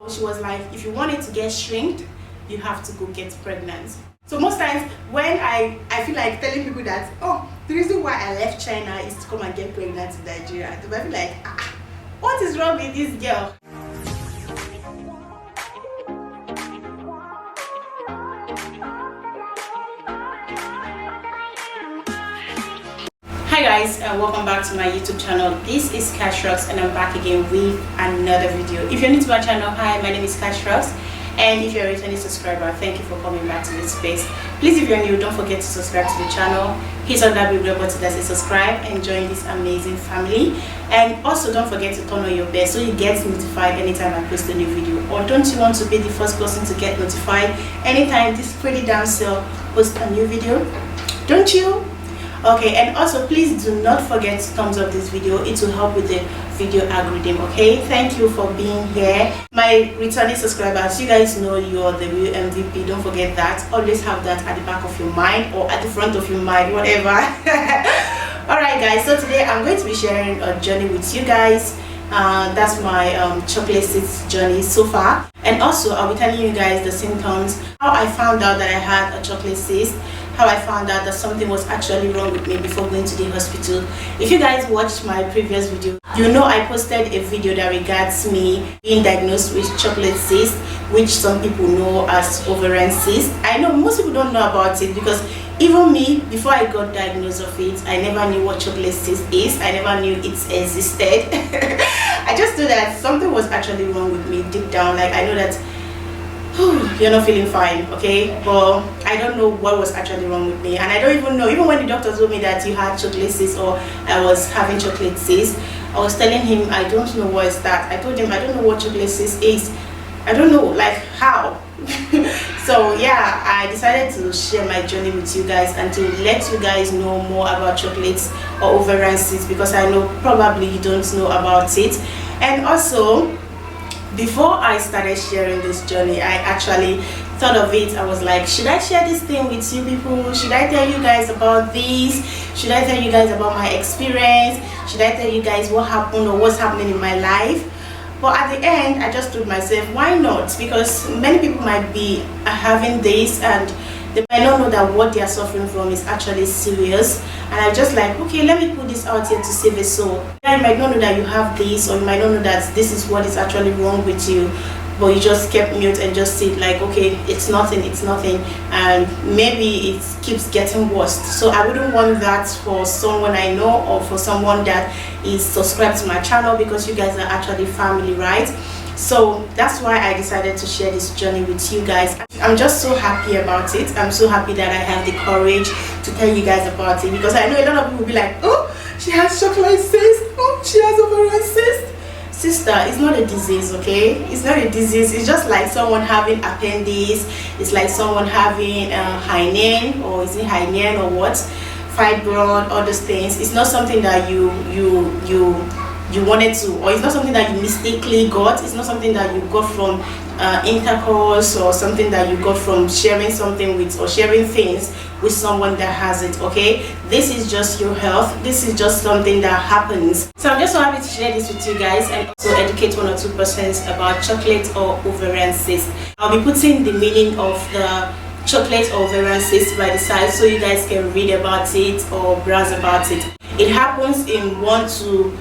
She was like, if you want it to get shrinked, you have to go get pregnant. So most times when I feel like telling people that, oh, the reason why I left China is to come and get pregnant in Nigeria, I feel like, what is wrong with this girl? Hi guys, and welcome back to my YouTube channel. This is Cash Rocks and I'm back again with another video. If you're new to my channel, hi, my name is Cash Rocks, and if you're a returning subscriber, thank you for coming back to this space. Please, if you're new, don't forget to subscribe to the channel, hit on that big red button that says subscribe and join this amazing family. And also don't forget to turn on your bell so you get notified anytime I post a new video. Or don't you want to be the first person to get notified anytime this pretty damsel posts a new video? Don't you? Okay, and also please do not forget to thumbs up this video. It will help with the video algorithm. Okay, thank you for being here. My returning subscribers, you guys know you're the real MVP. Don't forget that. Always have that at the back of your mind or at the front of your mind, whatever. Alright guys, so today I'm going to be sharing a journey with you guys. That's my chocolate cysts journey so far, and also I'll be telling you guys the symptoms, how I found out that I had a chocolate cyst, how I found out that something was actually wrong with me before going to the hospital. If you guys watched my previous video, you know I posted a video that regards me being diagnosed with chocolate cyst, which some people know as ovarian cyst. I know most people don't know about it because even me, before I got diagnosed of it, I never knew what chocolate cyst is. I never knew it existed. I just knew that something was actually wrong with me deep down. Like I know that you're not feeling fine, okay, but I don't know what was actually wrong with me, and I don't even know. Even when the doctor told me that you had chocolate cyst or I was having chocolate cyst, I was telling him I don't know what is that. I told him I don't know what chocolate cyst is. I don't know, like how. So yeah, I decided to share my journey with you guys and to let you guys know more about chocolates or ovarian cysts, because I know probably you don't know about it. And also, before I started sharing this journey, I actually thought of it. I was like, should I share this thing with you people? Should I tell you guys about this? Should I tell you guys about my experience? Should I tell you guys what happened or what's happening in my life? But at the end, I just told myself, why not? Because many people might be having this and they might not know that what they are suffering from is actually serious. And I just like, okay, let me put this out here to save a soul. You might not know that you have this, or you might not know that this is what is actually wrong with you, but you just kept mute and just said like, okay, it's nothing, and maybe it keeps getting worse. So I wouldn't want that for someone I know or for someone that is subscribed to my channel, because you guys are actually family, right? So that's why I decided to share this journey with you guys. I'm just so happy about it. I'm so happy that I have the courage to tell you guys about it, because I know a lot of people will be like, oh, she has chocolate cyst, oh, she has ovarian cyst. Sister, it's not a disease, okay? It's not a disease. It's just like someone having appendix. It's like someone having hymen, or is it hymen or what? Fibroid, all those things. It's not something that you wanted to, or it's not something that you mistakenly got. It's not something that you got from intercourse, or something that you got from sharing something with, or sharing things with someone that has it, okay? This is just your health. This is just something that happens. So I'm just so happy to share this with you guys, and also educate 1 or 2 persons about chocolate or ovarian cyst. I'll be putting the meaning of the chocolate or ovarian cyst by the side so you guys can read about it or browse about it. It happens in 1 to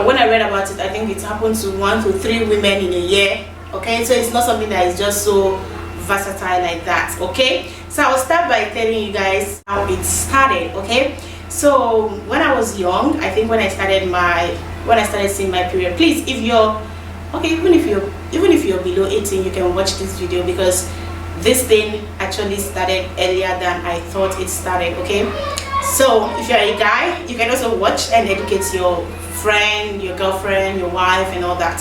when I read about it, I think it happened to 1 to 3 women in a year, okay? So it's not something that is just so versatile like that, okay? So I'll start by telling you guys how it started, okay? So when I was young, I think when I started seeing my period, please, if you're okay, even if you're below 18, you can watch this video, because this thing actually started earlier than I thought it started, okay? So if you're a guy, you can also watch and educate your friend, your girlfriend, your wife, and all that.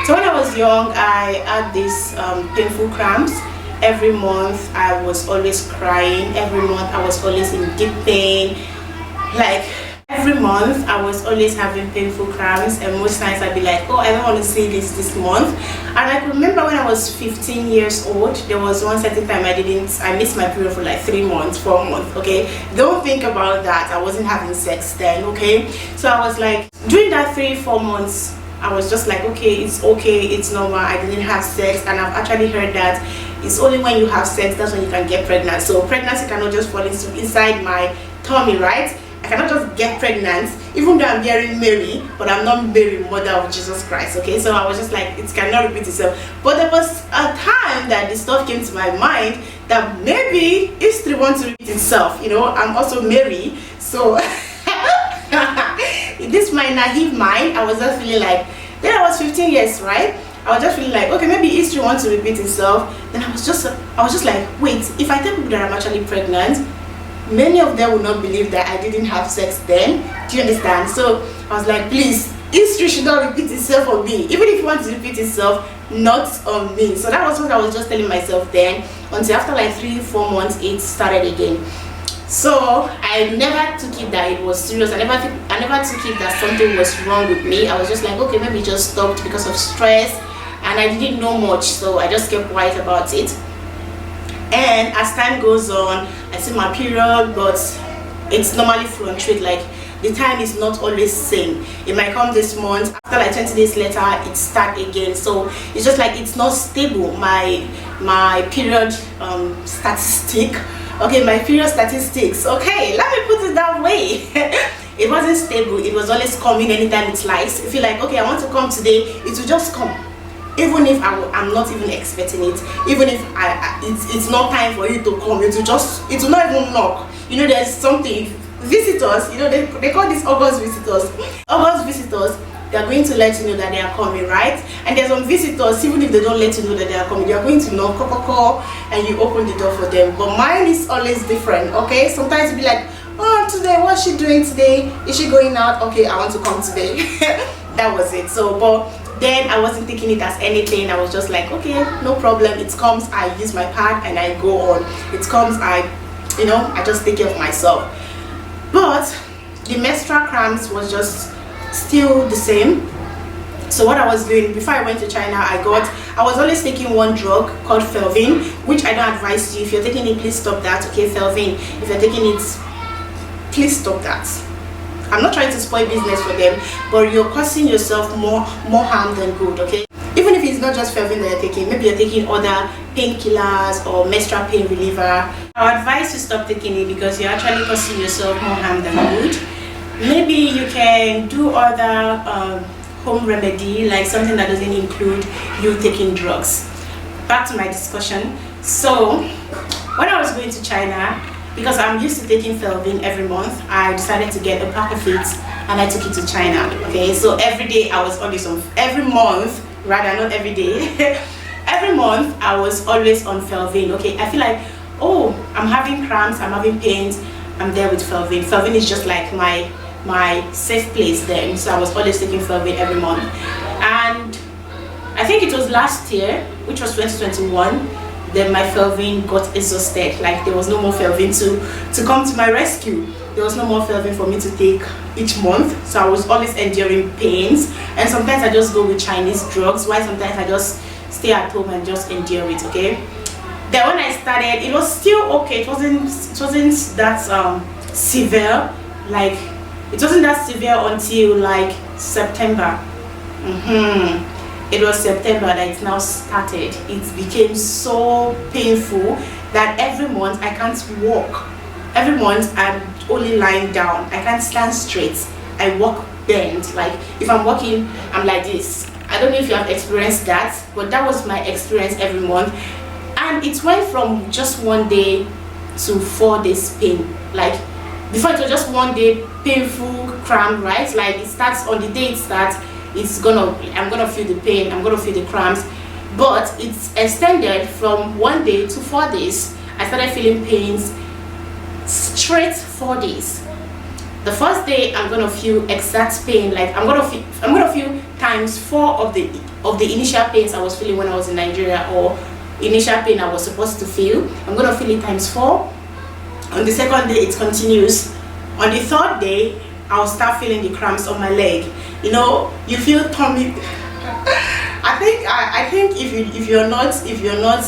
So when I was young, I had these painful cramps. Every month I was always crying. Every month I was always in deep pain. Like every month I was always having painful cramps, and most times I'd be like, oh, I don't want to see this month. And I could remember when I was 15 years old, there was one certain time I missed my period for like 3 months, 4 months, okay? Don't think about that. I wasn't having sex then, okay? So I was like, during that 3-4 months, I was just like, okay, it's normal. I didn't have sex, and I've actually heard that it's only when you have sex that's when you can get pregnant. So pregnancy cannot just fall inside my tummy, right? I cannot just get pregnant, even though I'm bearing Mary, but I'm not Mary, mother of Jesus Christ. Okay, so I was just like, it cannot repeat itself. But there was a time that this thought came to my mind that maybe history wants to repeat itself. You know, I'm also Mary, so in this my naive mind, I was just feeling like, then I was 15 years, right? I was just feeling like, okay, maybe history wants to repeat itself. Then I was just like, wait, if I tell people that I'm actually pregnant, many of them will not believe that I didn't have sex then. Do you understand? So I was like, please, history should not repeat itself on me. Even if it wants to repeat itself, not on me. So that was what I was just telling myself then, until after like 3-4 months it started again. So I never took it that it was serious. I never took it that something was wrong with me. I was just like, okay, maybe it just stopped because of stress, and I didn't know much, so I just kept quiet about it. And as time goes on, I see my period, but it's normally fluctuate. Like the time is not always same. It might come this month, after like 20 days later it start again. So it's just like it's not stable. My period statistic, okay, my period statistics, okay, let me put it that way. It wasn't stable. It was always coming anytime it likes. If you're like, okay, I want to come today, it will just come. Even if I'm not even expecting it, even if it's not time for you to come, it will not even knock. You know, there's something, visitors, you know, they call this August visitors. August visitors, they're going to let you know that they are coming, right? And there's some visitors, even if they don't let you know that they are coming, they are going to knock, call, and you open the door for them. But mine is always different, okay? Sometimes you'll be like, oh, today, what's she doing today? Is she going out? Okay, I want to come today. That was it. So, but then I wasn't taking it as anything. I was just like, okay, no problem. It comes, I use my pad and I go on. It comes, I just take care of myself. But the menstrual cramps was just still the same. So what I was doing before I went to China, I was always taking one drug called Felvin, which I don't advise you. If you're taking it, please stop that. Okay, Felvin, if you're taking it, please stop that. I'm not trying to spoil business for them, but you're causing yourself more harm than good, okay? Even if it's not just Felvin that you're taking, maybe you're taking other painkillers or menstrual pain reliever, I advise you stop taking it because you're actually causing yourself more harm than good. Maybe you can do other home remedy, like something that doesn't include you taking drugs. Back to my discussion. So when I was going to China, because I'm used to taking Felvin every month, I decided to get a pack of it and I took it to China. Okay, so every day I was always on, every month, rather not every day, every month I was always on Felvin. Okay, I feel like, oh, I'm having cramps, I'm having pains, I'm there with Felvin. Felvin is just like my safe place then. So I was always taking Felvin every month. And I think it was last year, which was 2021, then my Felvin got exhausted. Like there was no more Felvin to come to my rescue. There was no more Felvin for me to take each month. So I was always enduring pains. And sometimes I just go with Chinese drugs, while sometimes I just stay at home and just endure it, okay? Then when I started, it was still okay. It wasn't that severe. Like it wasn't that severe until like September. It was September that it now started. It became so painful that every month I can't walk. Every month I'm only lying down. I can't stand straight. I walk bent. Like if I'm walking, I'm like this. I don't know if you have experienced that, but that was my experience every month. And it went from just 1 day to 4 days pain. Like before it was just 1 day painful cramp, right? Like it starts on the day it starts. I'm gonna feel the pain, I'm gonna feel the cramps, but it's extended from 1 day to 4 days. I started feeling pains straight 4 days. The first day I'm gonna feel exact pain, like I'm gonna feel times 4 of the initial pains I was feeling when I was in Nigeria, or initial pain I was supposed to feel. I'm gonna feel it times 4. On the second day it continues. On the third day I'll start feeling the cramps on my leg. You know, you feel tummy. I think if you're not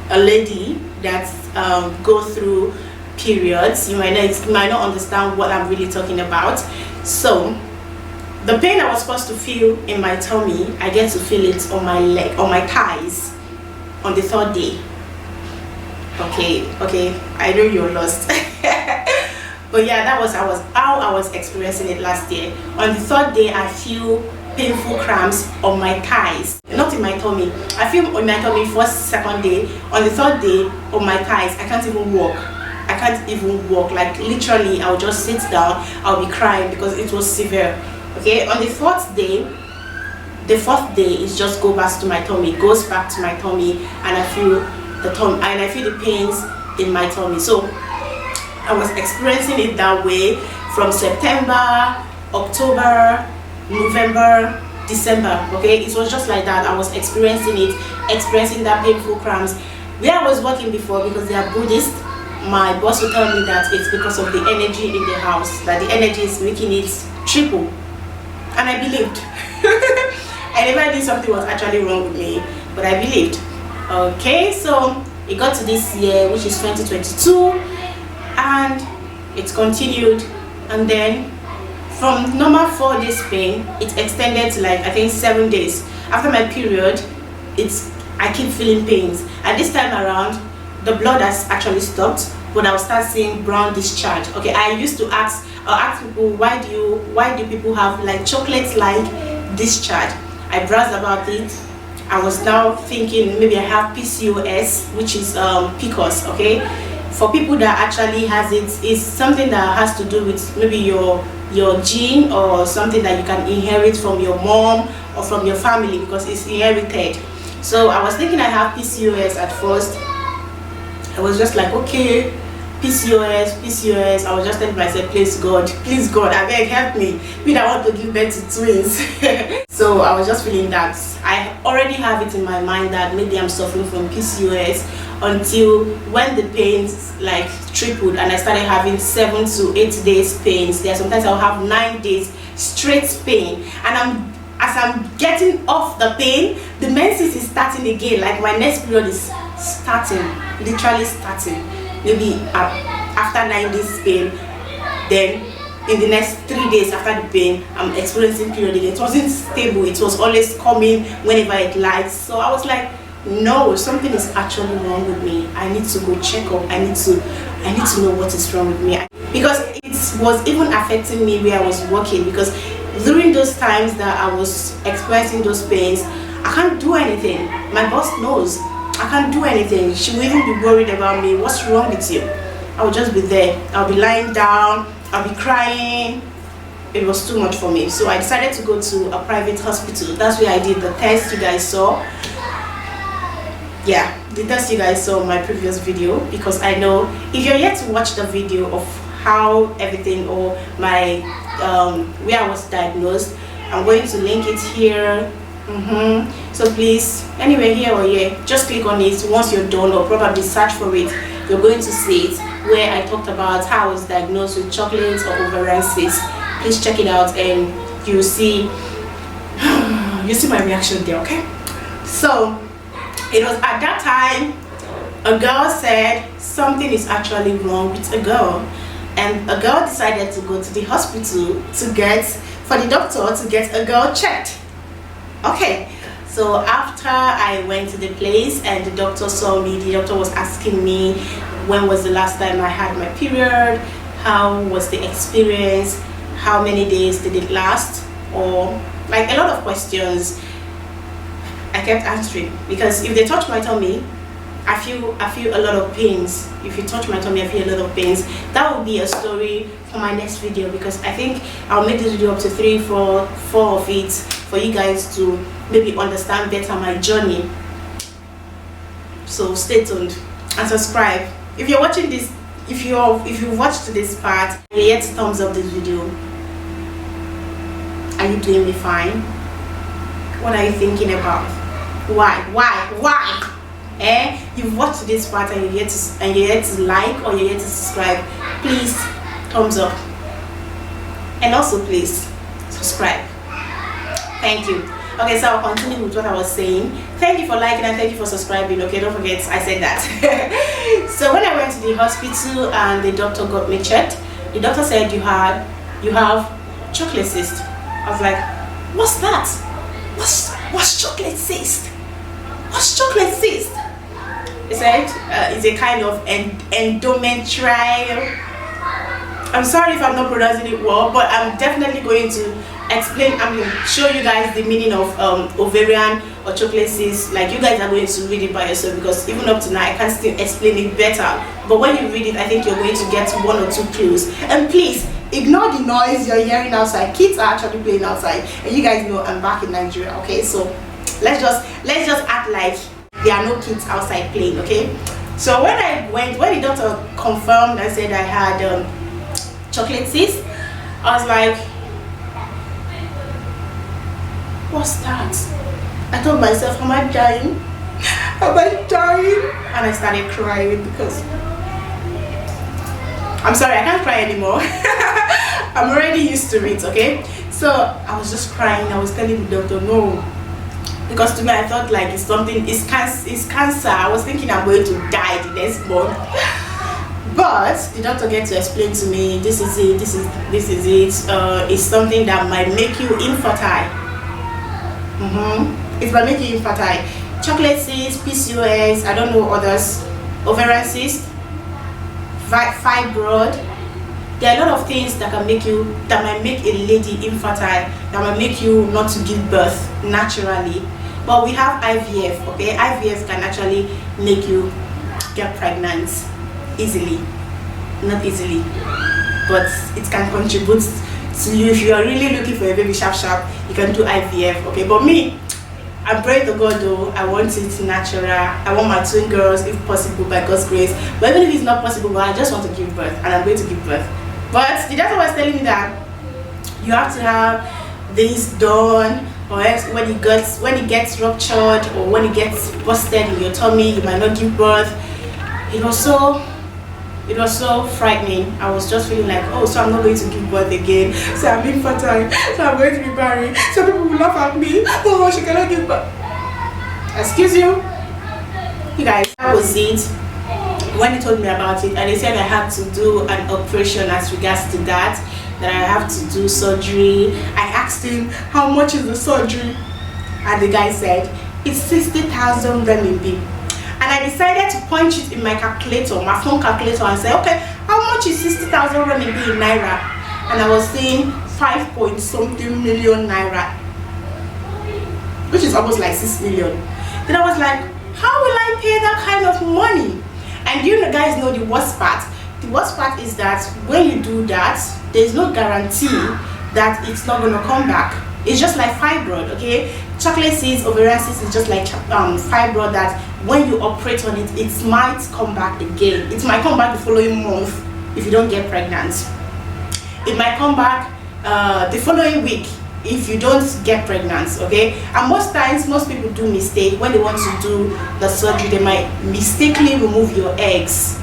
a lady that go through periods, you might not understand what I'm really talking about. So The pain I was supposed to feel in my tummy, I get to feel it on my leg, on my thighs, on the 3rd day. Okay, I know you're lost. But yeah, that was how I was experiencing it last year. On the 3rd day, I feel painful cramps on my thighs, not in my tummy. I feel on my tummy 1st, 2nd day. On the 3rd day, on my thighs, I can't even walk. Like literally, I'll just sit down, I'll be crying because it was severe. Okay, on the 4th day, the 4th day is just goes back to my tummy, and I feel the pains in my tummy. So I was experiencing it that way from September, October, November, December. Okay, it was just like that. I was experiencing that painful cramps. Where I was working before, because they are Buddhist, my boss would tell me that it's because of the energy in the house, that the energy is making it triple. And I believed. I never knew something was actually wrong with me, but I believed. Okay, so it got to this year, which is 2022, and it continued. And then from normal 4 days pain, it extended to like I think 7 days. After my period, I keep feeling pains, and this time around the blood has actually stopped, but I'll start seeing brown discharge. Okay, I used to ask people, why do people have like chocolates like discharge? I browsed about it. I was now thinking maybe I have PCOS, which is PCOS. Okay, for people that actually has it, it's something that has to do with maybe your gene, or something that you can inherit from your mom or from your family, because it's inherited. So I was thinking I have PCOS at first. I was just like, okay, PCOS. I was just telling myself, please God, I beg, help me. I want to give birth to twins. So I was just feeling that I already have it in my mind that maybe I'm suffering from PCOS, until when the pains like tripled and I started having 7 to 8 days pains. There sometimes I'll have 9 days straight pain, and as I'm getting off the pain, the menses is starting again. Like my next period is starting, literally starting. Maybe after 9 days pain, then in the next 3 days after the pain, I'm experiencing period again. It wasn't stable, it was always coming whenever it likes. So I was like, no, something is actually wrong with me. I need to go check up. I need to know what is wrong with me, because it was even affecting me where I was working. Because during those times that I was experiencing those pains, I can't do anything. My boss knows I can't do anything. She will even be worried about me. What's wrong with you? I would just be there. I'll be lying down, I'll be crying. It was too much for me. So I decided to go to a private hospital. That's where I did the test you guys saw. Yeah, the test you guys saw in my previous video, because I know if you're yet to watch the video of how everything, or my where I was diagnosed, I'm going to link it here. So please, anywhere here or here, just click on it. Once you're done, or probably search for it, you're going to see it, where I talked about how I was diagnosed with chocolates or ovarian cysts. Please check it out, and you'll see my reaction there. Okay, so it was at that time a girl said something is actually wrong with a girl, and a girl decided to go to the hospital for the doctor to get a girl checked. Okay, so after I went to the place and the doctor saw me, the doctor was asking me when was the last time I had my period, how was the experience, how many days did it last, or like a lot of questions. I kept answering, because if they touch my tummy, I feel a lot of pains. If you touch my tummy, I feel a lot of pains. That will be a story for my next video, because I think I'll make this video up to 3, 4 of it, for you guys to maybe understand better my journey. So stay tuned and subscribe. If you're watching this, if you've watched this part and you yet to thumbs up this video, are you doing me fine? What are you thinking about? Why? You've watched this part and you're yet to like, or you're yet to subscribe. Please thumbs up, and also please subscribe. Thank you. Okay, so I'll continue with what I was saying. Thank you for liking and thank you for subscribing. Okay, don't forget I said that. So when I went to the hospital and the doctor got me checked, the doctor said you have chocolate cyst. I was like, what's that? What's chocolate cyst? What's chocolate cyst? He said it's a kind of endometrial. I'm sorry if I'm not pronouncing it well, but I'm definitely going to explain. I'm going to show you guys the meaning of ovarian or chocolate cyst. Like, you guys are going to read it by yourself, because even up to now I can still explain it better. But when you read it, I think you're going to get 1 or 2 clues. And please ignore the noise you're hearing outside. Kids are actually playing outside, and you guys know I'm back in Nigeria. Okay, so let's just act like there are no kids outside playing. Okay, so when the doctor confirmed and said I had chocolate cyst, I was like, what's that? I told myself, am I dying? Am I dying? And I started crying, because I'm sorry, I can't cry anymore. I'm already used to it. Okay, so I was just crying. I was telling the doctor no, because to me I thought like it's cancer. I was thinking I'm going to die the next month. But the doctor get to explain to me, this is it. It's something that might make you infertile. It might make you infertile. Chocolate cyst, PCOS, I don't know others, ovarian cyst, fibroid. There are a lot of things that might make a lady infertile, that might make you not to give birth naturally. But we have IVF. Okay, IVF can actually make you get pregnant easily. Not easily, but it can contribute to you. If you are really looking for a baby sharp, you can do IVF. Okay, but me, I pray to God though, I want it natural. I want my twin girls if possible, by God's grace. But even if it's not possible, I just want to give birth, and I'm going to give birth. But the doctor was telling me that you have to have this done, or else when it gets ruptured or when it gets busted in your tummy, you might not give birth. It was so frightening. I was just feeling like, oh, so I'm not going to give birth again. So I'm infertile. So I'm going to be barren. So people will laugh at me. Oh, she cannot give birth. Excuse you? You guys, that was it. When they told me about it, and they said I had to do an operation as regards to that I have to do surgery. I asked him, how much is the surgery? And the guy said, it's 60,000 renminbi. And I decided to punch it in my calculator, my phone calculator, and say, okay, how much is 60,000 renminbi in naira? And I was saying 5.something million naira, which is almost like 6 million. Then I was like, how will I pay that kind of money? And you guys know the worst part. The worst part is that when you do that, there's no guarantee that it's not going to come back. It's just like fibroid. Okay, chocolate cyst, ovarian cyst is just like fibroid, that when you operate on it, it might come back again. It might come back the following month if you don't get pregnant. It might come back the following week if you don't get pregnant. Okay, and most times most people do mistake when they want to do the surgery. They might mistakenly remove your eggs,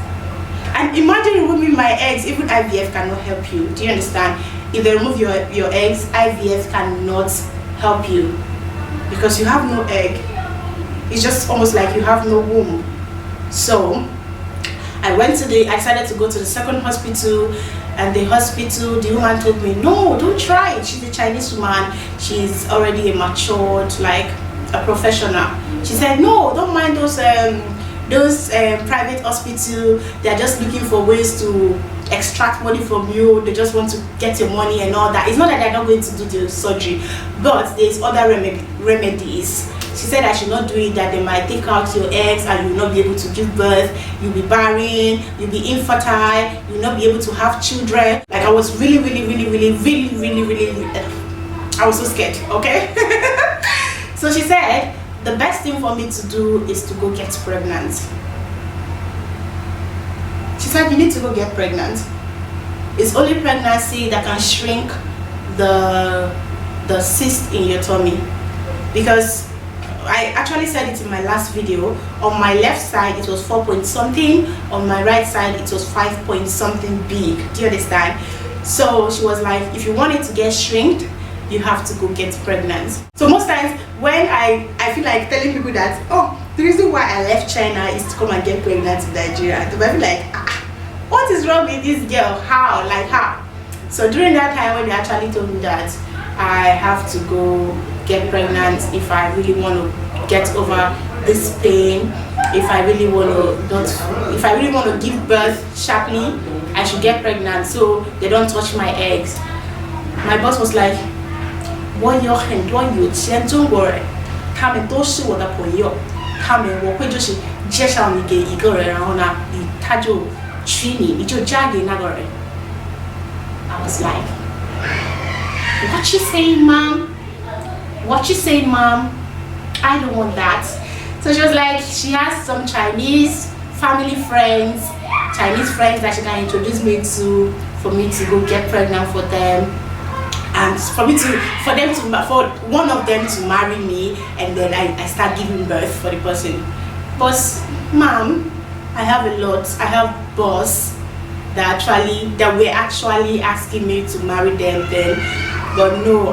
and imagine removing my eggs. Even IVF cannot help you. Do you understand? If they remove your eggs, IVF cannot help you, because you have no egg. It's just almost like you have no womb. So I decided to go to the second hospital, and the woman told me, no, don't try it. She's a Chinese woman. She's already a matured, like a professional. She said, no, don't mind those private hospitals. They're just looking for ways to extract money from you. They just want to get your money and all that. It's not that they're not going to do the surgery, but there's other remedies. She said I should not do it, that they might take out your eggs and you will not be able to give birth. You'll be barren, you'll be infertile, you'll not be able to have children. Like, I was really, I was so scared. Okay. So she said the best thing for me to do is to go get pregnant. She said you need to go get pregnant. It's only pregnancy that can shrink the cyst in your tummy, because I actually said it in my last video. On my left side it was 4 point something, on my right side it was 5 point something big. Do you understand? So she was like, if you want it to get shrinked, you have to go get pregnant. So most times when I feel like telling people that, oh, the reason why I left China is to come and get pregnant in Nigeria, they might be like, what is wrong with this girl? How? Like how? So during that time when they actually told me that I have to go get pregnant if I really want to get over this pain. If I really want to give birth sharply, I should get pregnant so they don't touch my eggs. My boss was like, "What your hand, what you don't worry. 他们都是我的朋友，他们我会就是介绍你给一个人，然后呢，他就娶你，你就嫁给那个人。" I was like, "What you saying, mom? What you saying, mom? I don't want that." So she was like, she has some Chinese family friends, Chinese friends that she can introduce me to for me to go get pregnant for them, and for one of them to marry me, and then I start giving birth for the person. But mom, I have a lot. I have boss that were actually asking me to marry them then, but no,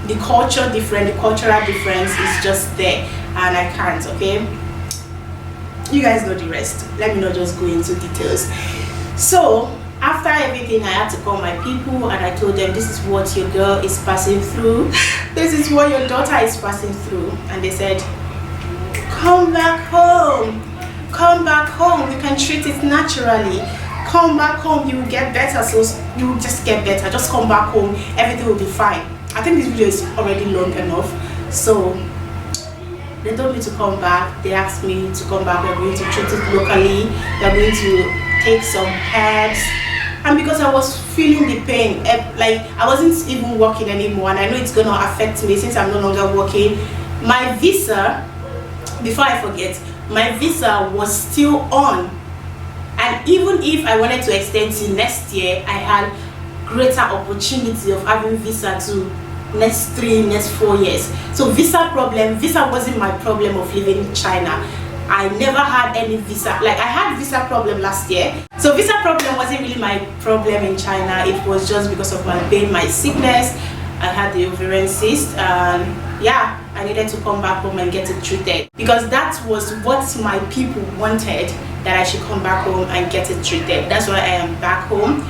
the cultural difference is just there, and I can't. Okay, you guys know the rest. Let me not just go into details. So after everything, I had to call my people and I told them, this is what your girl is passing through, this is what your daughter is passing through. And they said, come back home, we can treat it naturally. Come back home, you will get better. So you will just get better, just come back home, everything will be fine. I think this video is already long enough. So they told me to come back. They asked me to come back. We're going to treat it locally. We're going to take some herbs. And because I was feeling the pain, like I wasn't even working anymore, and I know it's going to affect me since I'm no longer working. My visa, before I forget, my visa was still on. And even if I wanted to extend to next year, I had greater opportunity of having visa to next 4 years. So visa wasn't my problem of living in China. I never had any visa, like I had visa problem last year. So visa problem wasn't really my problem in China. It was just because of my pain, my sickness. I had the ovarian cyst, and yeah, I needed to come back home and get it treated, because that was what my people wanted, that I should come back home and get it treated. That's why I am back home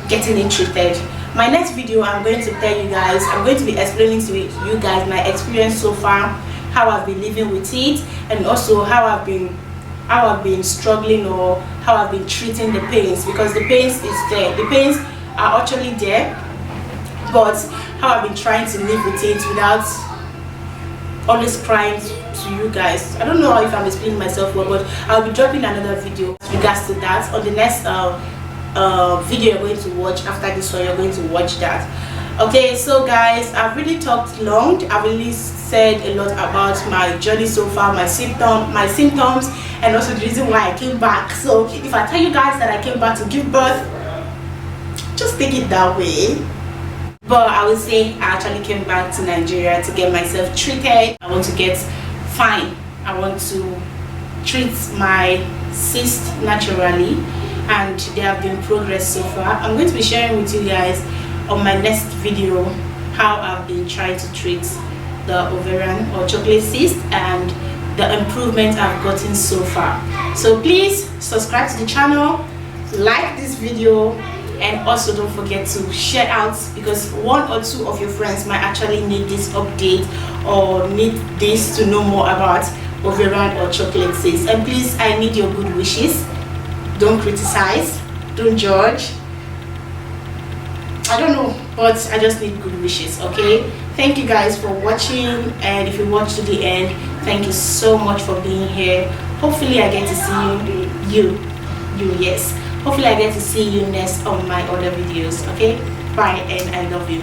getting it treated. My next video, I'm going to tell you guys, I'm going to be explaining to you guys my experience so far, how I've been living with it, and also how I've been struggling, or how I've been treating the pains, because the pains is there. The pains are actually there, but how I've been trying to live with it without always crying to you guys. I don't know if I'm explaining myself well, but I'll be dropping another video with regards to that. On the next video you're going to watch after this one, you're going to watch that. Okay, so guys, I've really talked long. I've really said a lot about my journey so far, my symptoms, and also the reason why I came back. So if I tell you guys that I came back to give birth, just take it that way. But I would say I actually came back to Nigeria to get myself treated. I want to get fine. I want to treat my cyst naturally, and there have been progress so far. I'm going to be sharing with you guys on my next video how I've been trying to treat the ovarian or chocolate cyst and the improvement I've gotten so far. So please subscribe to the channel, like this video, and also don't forget to share out, because 1 or 2 of your friends might actually need this update or need this to know more about ovarian or chocolate cyst. And please, I need your good wishes. Don't criticize, don't judge. I don't know, but I just need good wishes. Okay, thank you guys for watching, and if you watched to the end, thank you so much for being here. Hopefully I get to see you yes, hopefully I get to see you next on my other videos. Okay, bye, and I love you.